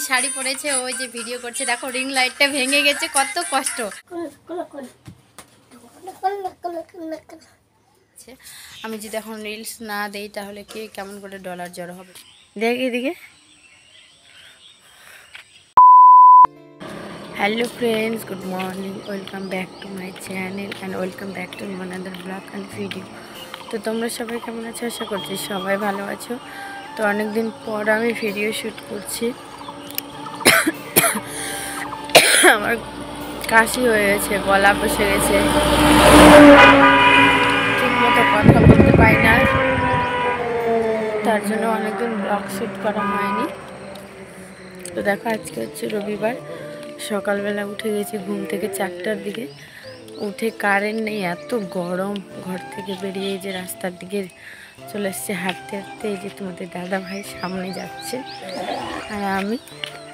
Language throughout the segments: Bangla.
শাড়ি পরেছে, ওই যে ভিডিও করছে। দেখো রিং লাইটটা ভেঙে গেছে, কত কষ্ট। আমি যদি এখন রিলস না দেই তাহলে কি কেমন করে ডলার জড়ো হবে। দেখ এদিকে। Hello friends, good morning, welcome back to my channel and welcome back to another blog and video. তো তোমরা সবাই কেমন আছো? আশা করছি সবাই ভালো আছো। তো অনেকদিন পর আমি ভিডিও শ্যুট করছি। আমার কাশি হয়ে গেছে, গলা বসে গেছে, ঠিক মতো কথা বলতে পারি না, তার জন্য অনেকদিন ব্লগ শ্যুট করা হয়নি। তো দেখো আজকে হচ্ছে রবিবার, সকালবেলা উঠে গেছি ঘুম থেকে 4টার দিকে। উঠে কারেন্ট নেই, এত গরম। ঘর থেকে বেরিয়ে যে রাস্তার দিকে চলে এসছে হাঁটতে হাঁটতে। এই যে তোমাদের দাদা ভাই সামনে যাচ্ছে,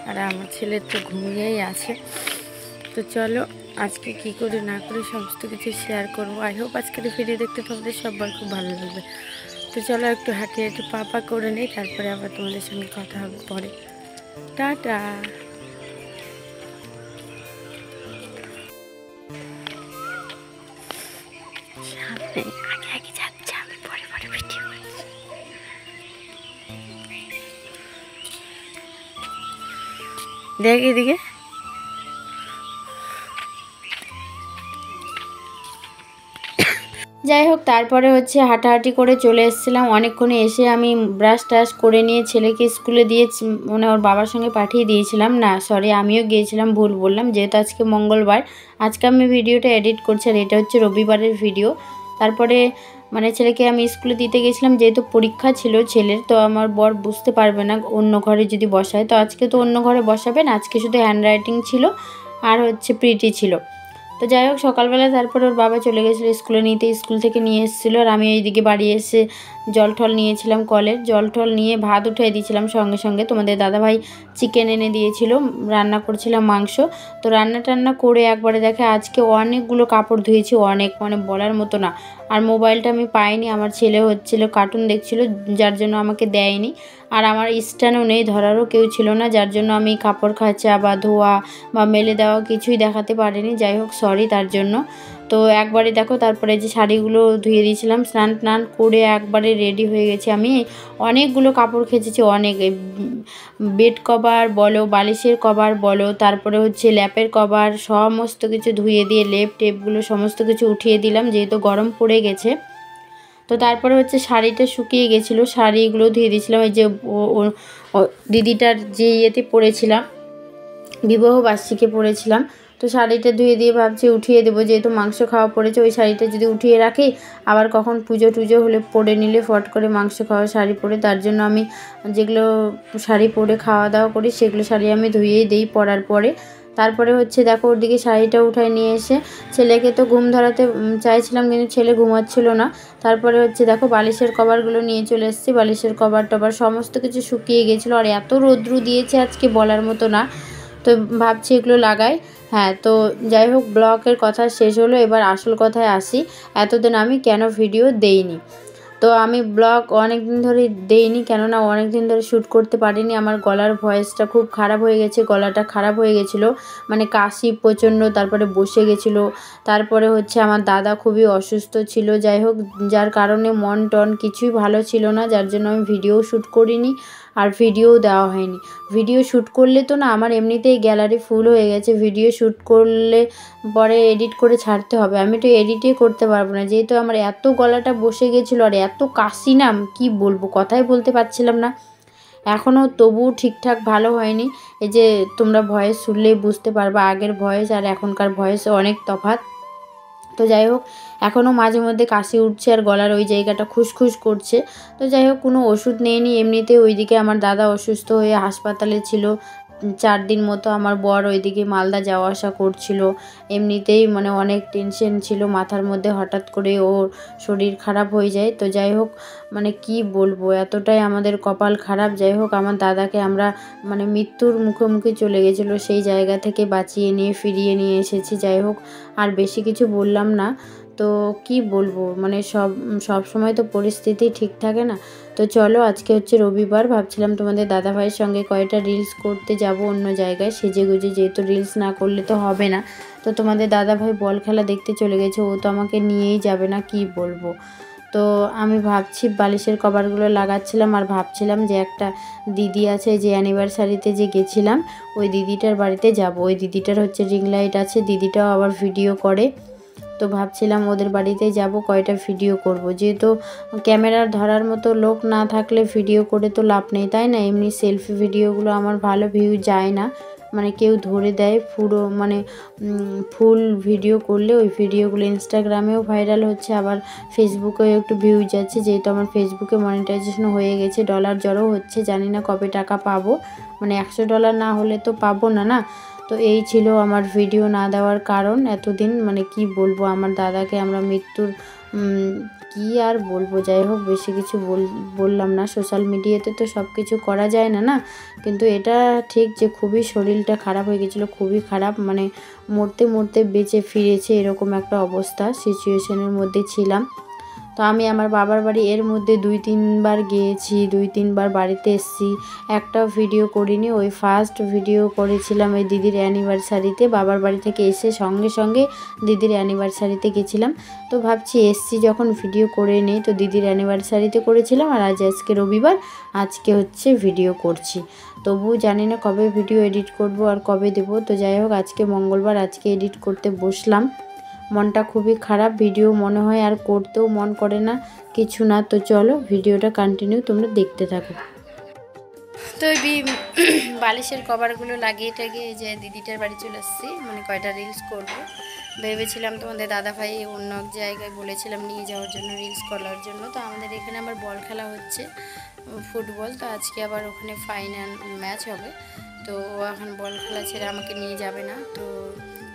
আর আমার ছেলে তো ঘুমিয়েই আছে। তো চলো আজকে কি করে না করে সমস্ত কিছু শেয়ার করবো। আই হোপ আজকের ভিডিও দেখতে তোমাদের সবার খুব ভালো লাগবে। তো চলো একটু হাঁটিয়ে একটু পা করে নেই, তারপরে আবার তোমাদের সঙ্গে কথা হবে পরে। টাটা। আগে যাচ্ছে, আমি পরে পরে ভিডিও করছি। দেখ এদিকে। যাই হোক, তারপরে হচ্ছে হাঁটাহাঁটি করে চলে এসেছিলাম। অনেকক্ষণে এসে আমি ব্রাশ টাশ করে নিয়ে ছেলেকে স্কুলে দিয়ে মানে ওর বাবার সঙ্গে পাঠিয়ে দিয়েছিলাম। না সরি, আমিও গিয়েছিলাম, ভুল বললাম। যেহেতু আজকে মঙ্গলবার, আজকে আমি ভিডিওটা এডিট করছি, আর এটা হচ্ছে রবিবারের ভিডিও। তারপরে মানে ছেলেকে আমি স্কুলে দিতে গেছিলাম, যেহেতু পরীক্ষা ছিল ছেলের। তো আমার বর বুঝতে পারবে না অন্য ঘরে যদি বসায়, তো আজকে তো অন্য ঘরে বসাবে না, আজকে শুধু হ্যান্ড রাইটিং ছিল আর হচ্ছে প্রিটি ছিল। তো যাই হোক, সকালবেলা তারপর ওর বাবা চলে গেছিলো স্কুলে নিতে, স্কুল থেকে নিয়ে এসেছিলো। আর আমি এইদিকে বাড়ি এসে জল টল নিয়েছিলাম, কলের জল টল নিয়ে ভাত উঠিয়ে দিয়েছিলাম সঙ্গে সঙ্গে। তোমাদের দাদাভাই চিকেন এনে দিয়েছিল, রান্না করছিলাম মাংস। তো রান্না টান্না করে একবারে দেখে আজকে অনেকগুলো কাপড় ধুয়েছি, অনেক মানে বলার মতো না। আর মোবাইলটা আমি পাইনি, আমার ছেলে হচ্ছিলো কার্টুন দেখছিল, যার জন্য আমাকে দেয়নি। আর আমার স্ট্যান্ডও নেই, ধরারও কেউ ছিল না, যার জন্য আমি কাপড় কাচা বা ধোয়া বা মেলে দেওয়া কিছুই দেখাতে পারিনি। যাই হোক সরি তার জন্য। তো একবারে দেখো, তারপরে যে শাড়িগুলো ধুয়ে দিয়েছিলাম, স্নান টান করে একবারে রেডি হয়ে গেছি। আমি অনেকগুলো কাপড় খেঁচেছি, অনেক বেড কভার বলো, বালিশের কভার বলো, তারপরে হচ্ছে ল্যাপের কভার, সমস্ত কিছু ধুয়ে দিয়ে লেপ টেপগুলো সমস্ত কিছু উঠিয়ে দিলাম, যেহেতু গরম পড়ে গেছে। তো তারপরে হচ্ছে শাড়িটা শুকিয়ে গেছিলো, শাড়িগুলো ধুয়ে দিয়েছিলাম। এই যে দিদিটার যে ইয়েতে পরেছিলাম, বিবাহবার্ষিকী পরেছিলাম, তো শাড়িটা ধুয়ে দিয়ে ভাবছি উঠিয়ে দেবো, যেহেতু মাংস খাওয়া পড়েছে। ওই শাড়িটা যদি উঠিয়ে রাখি, আবার কখন পুজো টুজো হলে পরে নিলে ফট করে মাংস খাওয়া শাড়ি পরে, তার জন্য আমি যেগুলো শাড়ি পরে খাওয়া দাওয়া করি সেগুলো শাড়ি আমি ধুয়েই দিই পরার পরে। তারপরে হচ্ছে দেখো ওর দিকে শাড়িটা উঠায় নিয়ে এসে ছেলেকে তো ঘুম ধরাতে চাইছিলাম, কিন্তু ছেলে ঘুমাচ্ছিল না। তারপরে হচ্ছে দেখো বালিশের কভারগুলো নিয়ে চলে এসেছি, বালিশের কভার টভার সমস্ত কিছু শুকিয়ে গেছিলো। আর এত রৌদ্র দিয়েছে আজকে বলার মতো না, তো ভাবছি এগুলো লাগাই। হ্যাঁ, তো যাই হোক, ব্লগের কথা শেষ হলো, এবার আসল কথায় আসি। এতদিন আমি কেন ভিডিও দেইনি। তো আমি ব্লগ অনেক দিন ধরে দেইনি, কেননা অনেক দিন ধরে শ্যুট করতে পারিনি। আমার গলার ভয়েসটা খুব খারাপ হয়ে গেছে, গলাটা খারাপ হয়ে গেছিলো, মানে কাশি প্রচণ্ড, তারপরে বসে গেছিলো। তারপরে হচ্ছে আমার দাদা খুবই অসুস্থ ছিল। যাই হোক, যার কারণে মন টন কিছুই ভালো ছিল না, যার জন্য আমি ভিডিও শ্যুট করিনি আর ভিডিও দেওয়া হয়নি। ভিডিও শ্যুট করলে তো না, আমার এমনিতেই গ্যালারি ফুল হয়ে গেছে, ভিডিও শ্যুট করলে পরে এডিট করে ছাড়তে হবে, আমি তো এডিটই করতে পারবো না, যেহেতু আমার এত গলাটা বসে গেছিলো আর এত কাশি না, কি বলবো, কথাই বলতে পারছিলাম না। এখনও তবুও ঠিকঠাক ভালো হয়নি। এই যে তোমরা ভয়েস শুনলেই বুঝতে পারবা আগের ভয়েস আর এখনকার ভয়েস অনেক তফাৎ। তো যাই হোক, এখনও মাঝে মধ্যে কাশি উঠছে আর গলার ওই জায়গাটা খুসখুস করছে। তো যাই হোক, কোনো ওষুধ নেইনি, এমনিতে ওইদিকে আমার দাদা অসুস্থ হয়ে হাসপাতালে ছিল 4 দিন মতো। আমার বর ওইদিকে মালদা যাওয়া আসা করছিল, এমনিতেই মানে অনেক টেনশন ছিল মাথার মধ্যে, হঠাৎ করে ওর শরীর খারাপ হয়ে যায়। তো যাই হোক, মানে কি বলবো, এতটাই আমাদের কপাল খারাপ। যাই হোক, আমার দাদাকে আমরা মানে মৃত্যুর মুখোমুখি চলে গেছিলো, সেই জায়গা থেকে বাঁচিয়ে নিয়ে ফিরিয়ে নিয়ে এসেছি। যাই হোক, আর বেশি কিছু বললাম না। তো কি বলবো, মানে সব সময় তো পরিস্থিতি ঠিক থাকে না। তো চলো, আজকে হচ্ছে রবিবার, ভাবছিলাম তোমাদের দাদাভাইয়ের সঙ্গে কয়টা রিলস করতে যাব অন্য জায়গায় সেজে গুজে, যেহেতু রিলস না করলে তো হবে না। তো তোমাদের দাদাভাই বল খেলা দেখতে চলে গেছে, ও তো আমাকে নিয়েই যাবে না, কি বলবো। তো আমি ভাবছি বালিশের কভারগুলো লাগাচ্ছিলাম আর ভাবছিলাম যে একটা দিদি আছে যে অ্যানিভার্সারিতে যে গেছিলাম, ওই দিদিটার বাড়িতে যাব। ওই দিদিটার হচ্ছে রিং লাইট আছে, দিদিটাও আবার ভিডিও করে। তো ভাবছিলাম ওদের বাড়িতে যাব, কয়টা ভিডিও করব। যেহেতু ক্যামেরার ধরার মতো লোক না থাকলে ভিডিও করে তো লাভ নেই, তাই না? এমনি সেলফি ভিডিওগুলো আমার ভালো ভিউ যায় না, মানে কেউ ধরে দেয় পুরো, মানে ফুল ভিডিও করলে ওই ভিডিওগুলো ইনস্টাগ্রামেও ভাইরাল হচ্ছে, আবার ফেসবুকেও একটু ভিউ যাচ্ছে। যেহেতু আমার ফেসবুকে মনিটাইজেশন হয়ে গেছে, ডলার জড়ো হচ্ছে, জানি না কবে টাকা পাবো, মানে $100 না হলে তো পাবো না না। তো এই ছিল আমার ভিডিও না দেওয়ার কারণ এতদিন, মানে কি বলবো, আমার দাদাকে আমরা মৃত্যুর কি আর বলবো, যাই হোক বেশি কিছু বললাম না। সোশ্যাল মিডিয়াতে তো সব কিছু করা যায় না না, কিন্তু এটা ঠিক যে খুবই শরীরটা খারাপ হয়ে গেছিলো, খুবই খারাপ, মানে মরতে মরতে বেঁচে ফিরেছে এরকম একটা অবস্থা, সিচুয়েশনের মধ্যে ছিলাম। তো আমি আমার বাবার বাড়ি এর মধ্যে 2-3 বার গিয়েছি, 2-3 বার বাড়িতে এসেছি, একটাও ভিডিও করিনি। ওই ফার্স্ট ভিডিও করেছিলাম এই দিদির অ্যানিভার্সারিতে, বাবার বাড়ি থেকে এসে সঙ্গে সঙ্গে দিদির অ্যানিভার্সারিতে গেছিলাম। তো ভাবছি এসছি যখন ভিডিও করে নেই, তো দিদির অ্যানিভার্সারিতে করেছিলাম, আর আজকে রবিবার, আজকে হচ্ছে ভিডিও করছি। তবুও জানি না কবে ভিডিও এডিট করব আর কবে দেব। তো যাই হোক, আজকে মঙ্গলবার, আজকে এডিট করতে বসলাম। মনটা খুবই খারাপ, ভিডিও মনে হয় আর করতেও মন করে না কিছু না। তো চলো ভিডিওটা কন্টিনিউ তোমরা দেখতে থাকো। তো ওই বালিশের কভারগুলো লাগিয়ে টাগিয়ে এই যে দিদিটার বাড়ি চলে আসছি, মানে কয়টা রিলস করব ভেবেছিলাম। তোমাদের দাদাভাই অন্য এক জায়গায় বলেছিলাম নিয়ে যাওয়ার জন্য, রিলস করার জন্য। তো আমাদের এখানে আবার বল খেলা হচ্ছে, ফুটবল। তো আজকে আবার ওখানে ফাইনাল ম্যাচ হবে, তো ও এখন বল খেলা ছেড়ে আমাকে নিয়ে যাবে না। তো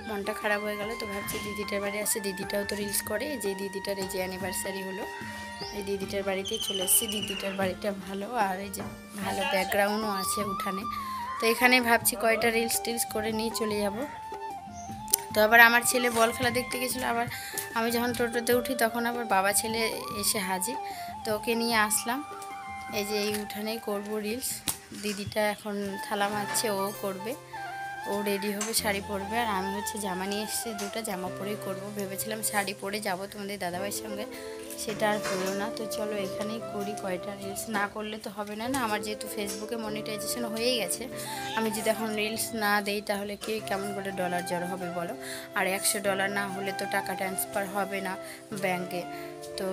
মনটা খারাপ হয়ে গেল। তো ভাবছি দিদিটার বাড়ি আসছে, দিদিটাও তো রিলস করে, যে দিদিটার এই যে অ্যানিভার্সারি হলো, এই দিদিটার বাড়িতেই চলে এসেছি। দিদিটার বাড়িটা ভালো, আর এই যে ভালো ব্যাকগ্রাউন্ডও আছে উঠানে। তো এখানে ভাবছি কয়টা রিলস টিলস করে নিয়ে চলে যাব। তো আবার আমার ছেলে বল খেলা দেখতে গেছিলো, আবার আমি যখন টোটোতে উঠি তখন আবার বাবা ছেলে এসে হাজির। তো ওকে নিয়ে আসলাম, এই যে এই উঠানেই করব রিলস। দিদিটা এখন থালা মারছে, ও করবে, ও রেডি হবে, শাড়ি পরবে, আর আমি হচ্ছে জামা নিয়ে এসেছি, দুটো জামা পরেই করবো। ভেবেছিলাম শাড়ি পরে যাব তোমাদের দাদাভাইয়ের সঙ্গে, সেটা আর হলো না। তো চলো এখানেই করি, কয়টা রিলস না করলে তো হবে না না। আমার যেহেতু ফেসবুকে মনিটাইজেশন হয়ে গেছে, আমি যদি এখন রিলস না দেই তাহলে কি কেমন করে ডলার জড়ো হবে বলো। আর $100 না হলে তো টাকা ট্রান্সফার হবে না ব্যাংকে। তো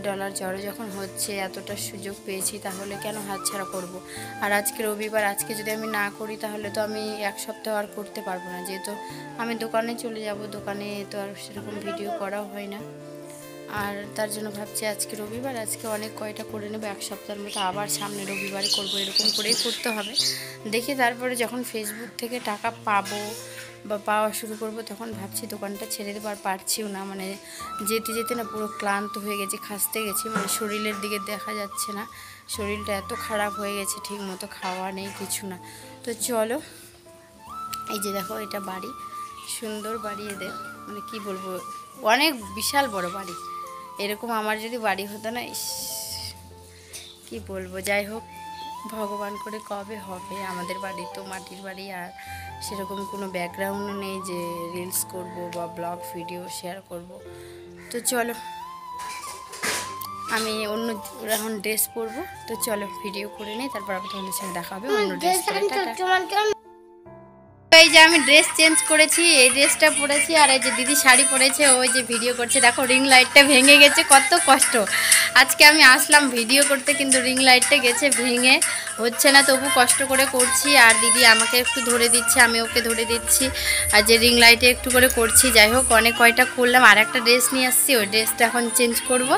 ডলার জড়ো যখন হচ্ছে, এতটা সুযোগ পেয়েছি, তাহলে কেন হাতছাড়া করব। আর আজকে রবিবার, আজকে যদি আমি না করি তাহলে তো আমি এক সপ্তাহ আর করতে পারবো না, যেহেতু আমি দোকানে চলে যাব, দোকানে তো আর সেরকম ভিডিও করাও হয় না। আর তার জন্য ভাবছি আজকে রবিবার, আজকে অনেক কয়টা করে নেবো, এক সপ্তাহের মতো আবার সামনে রবিবারে করবো, এরকম করেই করতে হবে। দেখি তারপরে যখন ফেসবুক থেকে টাকা পাবো বা পাওয়া শুরু করব, তখন ভাবছি দোকানটা ছেড়ে দেবো। আর পারছিও না, মানে যেতে যেতে না পুরো ক্লান্ত হয়ে গেছি, খাসতে গেছি, মানে শরীরের দিকে দেখা যাচ্ছে না, শরীরটা এত খারাপ হয়ে গেছে, ঠিক মতো খাওয়া নেই, কিছু না। তো চলো, এই যে দেখো এটা বাড়ি, সুন্দর বাড়ি এদের, মানে কি বলবো, অনেক বিশাল বড় বাড়ি। এরকম আমার যদি বাড়ি হতো না, কি বলবো। যাই হোক, ভগবান করে কবে হবে। আমাদের বাড়ি তো মাটির বাড়ি, আর সেরকম কোনো ব্যাকগ্রাউন্ডও নেই যে রিলস করব বা ব্লগ ভিডিও শেয়ার করব। তো চলো, আমি অন্য এখন ড্রেস পরবো। তো চলো ভিডিও করে নিই, তারপর আবার তোমাদের সঙ্গে দেখা হবে অন্য ড্রেস পরে। এই যে আমি ড্রেস চেঞ্জ করেছি, এই ড্রেসটা পরেছি, আর এই যে দিদি শাড়ি পরেছে, ওই যে ভিডিও করছে। দেখো রিং লাইটটা ভেঙে গেছে, কত কষ্ট। আজকে আমি আসলাম ভিডিও করতে, কিন্তু রিং লাইটটা গেছে ভেঙে, হচ্ছে না, তবু কষ্ট করে করছি। আর দিদি আমাকে একটু ধরে দিচ্ছে, আমি ওকে ধরে দিচ্ছি, আর যে রিং লাইটে একটু করে করছি। যাই হোক, অনেক কয়টা করলাম, আর একটা ড্রেস নিয়ে আসছি, ওই ড্রেসটা এখন চেঞ্জ করব।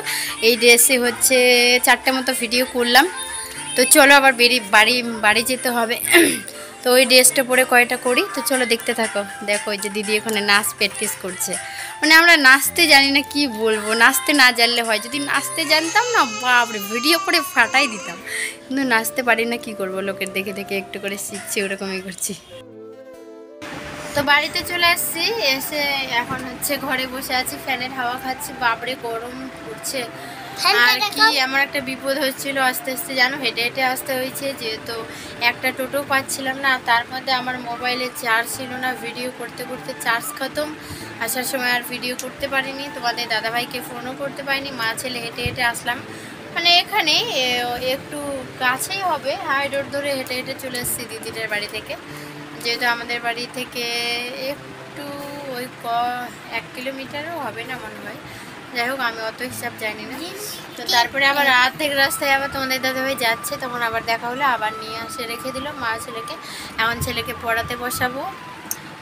এই ড্রেসে হচ্ছে 4টে মতো ভিডিও করলাম। তো চলো আবার বাড়ি যেতে হবে। তো ওই ড্রেসটা পরে কয়টা করি, তো চলো দেখতে থাকো। দেখো ওই যে দিদি এখানে নাচ প্র্যাকটিস করছে, মানে আমরা নাচতে জানি না, কি বলবো, নাচতে না জানলে হয়। যদি নাচতে জানতাম না, বাপরে ভিডিও করে ফাটাই দিতাম, কিন্তু নাচতে পারি না, কি করব, লোকের দেখে দেখে একটু করে শিখছি, ওরকমই করছি। তো বাড়িতে চলে এসেছি, এসে এখন হচ্ছে ঘরে বসে আছি, ফ্যানের হাওয়া খাচ্ছি। বাপরে গরম পড়ছে। আর কি আমার একটা বিপদ হচ্ছিল, আস্তে আস্তে জানো হেঁটে হেঁটে আসতে হয়েছে, যেহেতু একটা টোটো পাচ্ছিলাম না, তার মধ্যে আমার মোবাইলে চার্জ ছিল না, ভিডিও করতে করতে চার্জ খতম। আসার সময় আর ভিডিও করতে পারিনি, তোমাদের দাদাভাইকে ফোনও করতে পারিনি। মা ছেলে হেঁটে হেঁটে আসলাম, মানে এখানে একটু কাছেই হবে, হাই রোড ধরে হেঁটে হেঁটে চলে এসেছি দিদিদের বাড়ি থেকে। যেহেতু আমাদের বাড়ি থেকে একটু ওই 1 কিলোমিটারও হবে না মনে হয়, যাই হোক আমি অত হিসাব জানি না। তো তারপরে আবার অর্ধেক রাস্তায় আবার তোমাদের দাদাভাই যাচ্ছে, তখন আবার দেখা হলো, আবার নিয়ে আসে রেখে দিল মা ছেলেকে। এখন ছেলেকে পড়াতে বসাবো,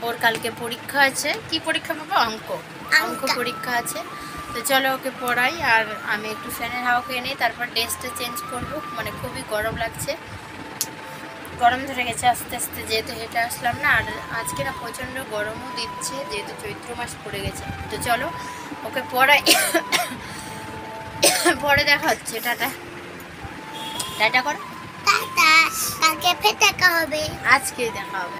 ওর কালকে পরীক্ষা আছে। কি পরীক্ষা বাবা? অঙ্ক পরীক্ষা আছে। তো চলো ওকে পড়াই, আর আমি একটু ফ্যানের হাওয়া খেয়ে নিই, তারপর ড্রেসটা চেঞ্জ করবো। মানে খুবই গরম লাগছে, গরম ধরে গেছে আস্তে আস্তে, যেহেতু হেঁটে আসলাম না। আর আজকে না প্রচণ্ড গরমও দিচ্ছে, যেহেতু চৈত্র মাস পড়ে গেছে। তো চলো ওকে পড়াই, পরে দেখা হচ্ছে। টাটা টাটা করো, টাটা। কালকে ফের দেখা হবে, আজকেই দেখা হবে।